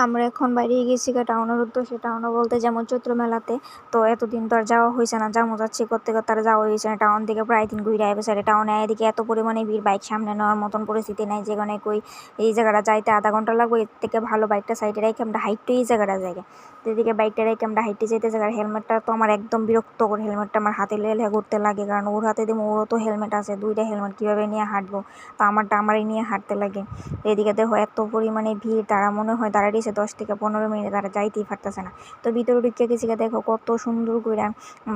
আমরা এখন বাইরে গেছি টাউনের উদ্দেশ্যে। টাউনে বলতে যেমন চৈত্র মেলাতে। তো এতদিন তো আর যাওয়া হয়েছে না, যাবো যাচ্ছি করতে করতে আর যাওয়া হয়েছে না। টাউন থেকে প্রায় দিন ঘুরে আইবে সারে টাউনে এদিকে এত পরিমাণে ভিড়, বাইক সামনে নেওয়ার মতন পরিস্থিতি নাই। যেখানে কই এই জায়গাটা যাইতে আধা ঘন্টা লাগবে, এর থেকে ভালো বাইকটা সাইডে রেখে আমরা হাইটে এই জায়গাটা জায়গা। তো এদিকে বাইকটা রেখে আমরা হাইটে যেতে জায়গার হেলমেটটা তো আমার একদম বিরক্ত করে, হেলমেটটা আমার হাতে লেলে ঘুরতে লাগে। কারণ ওর হাতে দিব, ওরও তো হেলমেট আছে, দুইটা হেলমেট কীভাবে নিয়ে হাঁটবো? তো আমারটা আমারই নিয়ে হাঁটতে লাগে। তো এদিকে দেখো এত পরিমাণে ভিড়, তারা মনে হয় দাঁড়িয়েছে 10 থেকে 15 মিনিট, তারা যাইতেই পারতেছে না। তো ভিতরে ঢুকে গেছি, দেখো কত সুন্দর করে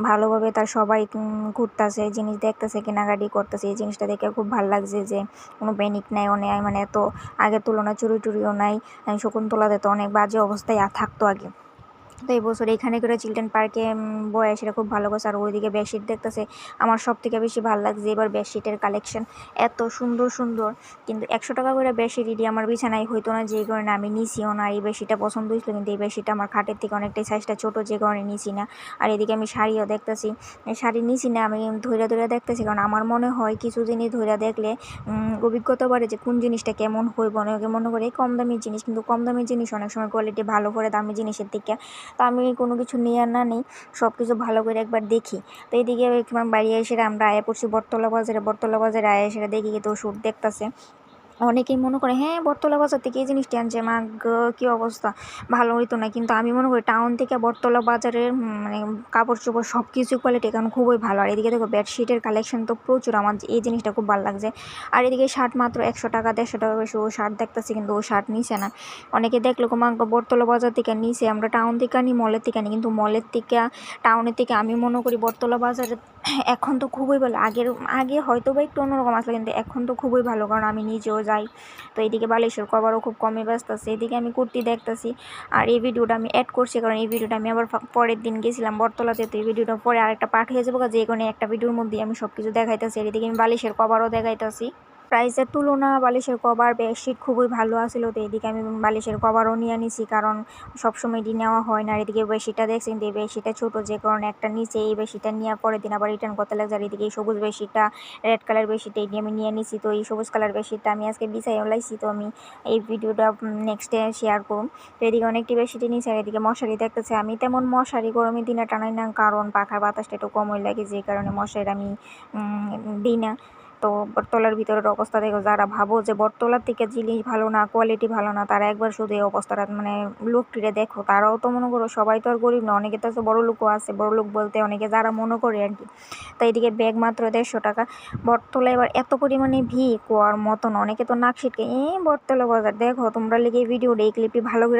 ভালোভাবে তার সবাই ঘুরতেছে, জিনিস দেখতেছে, কেনাকাটি করতেছে। এই জিনিসটা দেখে খুব ভালো লাগছে যে কোনো প্যানিক নাই, অনেক মানে এত আগের তুলনায় চুরি টুরিও নাই। শকুন্তলাতে তো অনেক বাজে অবস্থায় থাকতো আগে। তো এই বছর এখানে করে চিলড্রেন পার্কে বয় সেটা খুব ভালো করছে। আর ওইদিকে বেডশিট দেখতেছে, আমার সব থেকে বেশি ভালো লাগছে এবার বেডশিটের কালেকশন, এত সুন্দর সুন্দর। কিন্তু 100 টাকা করে বেডশিট এটি আমার বিছানায় হইতো না, যে কারণে আমি নিছিও না। এই বেডশিটটা পছন্দ হয়েছিল, কিন্তু এই বেডশিটটা আমার খাটের থেকে অনেকটাই সাইজটা ছোটো, যে কারণে নিছি না। আর এদিকে আমি শাড়িও দেখতেছি, শাড়ি নিছি না, আমি ধৈর্য ধৈর্য দেখতেছি। কারণ আমার মনে হয় কিছু জিনিস ধৈর্য দেখলে অভিজ্ঞতা বাড়ে যে কোন জিনিসটা কেমন হইব। অনেকে মনে করে কম দামি জিনিস, কিন্তু কম দামি জিনিস অনেক সময় কোয়ালিটি ভালো করে দামি জিনিসের থেকে। তো আমি কোনো কিছু নিয়ে না নেই, সব কিছু ভালো করে একবার দেখি। তো এইদিকে বাড়ি এসে আমরা আয়া পড়ছি বটতলা বাজারে। বটতলা বাজারে আয়া এসে দেখি তো শ্যুট দেখতেছে। অনেকেই মনে করে হ্যাঁ বটতলা বাজার থেকে এই জিনিসটি আনছে, মা কী অবস্থা, ভালো হইতো না। কিন্তু আমি মনে করি টাউন থেকে বটতলা বাজারের মানে কাপড় চোপড় সব কিছু কোয়ালিটি কারণ খুবই ভালো। আর এদিকে দেখো বেডশিটের কালেকশন তো প্রচুর, আমার এই জিনিসটা খুব ভালো লাগছে। আর এদিকে শার্ট মাত্র 100 টাকা 150 টাকা বেশি ও শার্ট দেখতেছি, কিন্তু ও শার্ট নিছে না। অনেকে দেখলো মা বটতলা বাজার থেকে নিছে, আমরা টাউন থেকে আনি, মলের থেকে আনি। কিন্তু মলের থেকে টাউনের থেকে আমি মনে করি বটতলা বাজারে এখন তো খুবই ভালো। আগে হয়তো বা একটু অন্যরকম আসলে, কিন্তু এখন তো খুবই ভালো, কারণ আমি নিজেও যাই। তো এইদিকে বালিশের কভারও খুব কমে ব্যস্ত আছে। এদিকে আমি কুর্তি দেখতেছি। আর এই ভিডিওটা আমি অ্যাড করছি, কারণ এই ভিডিওটা আমি আবার পরের দিন গেছিলাম বটতলাতে। তো এই ভিডিওটা পরে আরেকটা পার্ট হয়ে যাবো, যে কোনো একটা ভিডিওর মধ্যে আমি সব কিছু দেখাইতেছি। আর এদিকে আমি বালিশের কভারও দেখাইতেছি। প্রাইসের তুলনা বালিশের কভার বেডশিট খুবই ভালো আছিল। তো এদিকে আমি বালিশের কভারও নিয়ে নিছি, কারণ সবসময় এটি নেওয়া হয় না। আর এদিকে বেডশিটটা দেখছেন, এই বেডশিটটা ছোটো, যে কারণে একটা নিচে এই বেডশিটটা নিয়ে পরের দিন আবার রিটার্ন করতে লাগছে। আর এদিকে এই সবুজ বেডশিটটা, রেড কালার বেডশিটটা এটি আমি নিয়ে নিছি। তো এই সবুজ কালার বেডশিটটা আমি আজকে বিছাইও লাইছি। তো আমি এই ভিডিওটা নেক্সট ডে শেয়ার করুন। তো এদিকে অনেকটি বেডশিটই নিয়েছি। আর এদিকে মশারি দেখতেছে, আমি তেমন মশারি গরমের দিনে টানাই না, কারণ পাখার বাতাসটা একটু কমই লাগে, যে কারণে মশারি আমি দিই না। তো বটতলার ভিতরের অবস্থা দেখো, যারা ভাবো যে বটতলার থেকে জিনিস ভালো না, কোয়ালিটি ভালো না, তারা একবার শুধু এই অবস্থাটা মানে লোকটিরে দেখো। তারাও তো মনে করো সবাই তো আর গরিব না, অনেকে তো আছে বড় লোকও আছে। বড় লোক বলতে অনেকে যারা মনে করে আর কি। তো এইদিকে ব্যাগ মাত্র 150 টাকা। বটতলা এবার এত পরিমাণে ভিড় কুয়ার মতন, অনেকে তো নাক ছিটকে বটতলা বাজার। দেখো তোমরা লিগে এই ভিডিওটা এই ক্লিপটি ভালো করে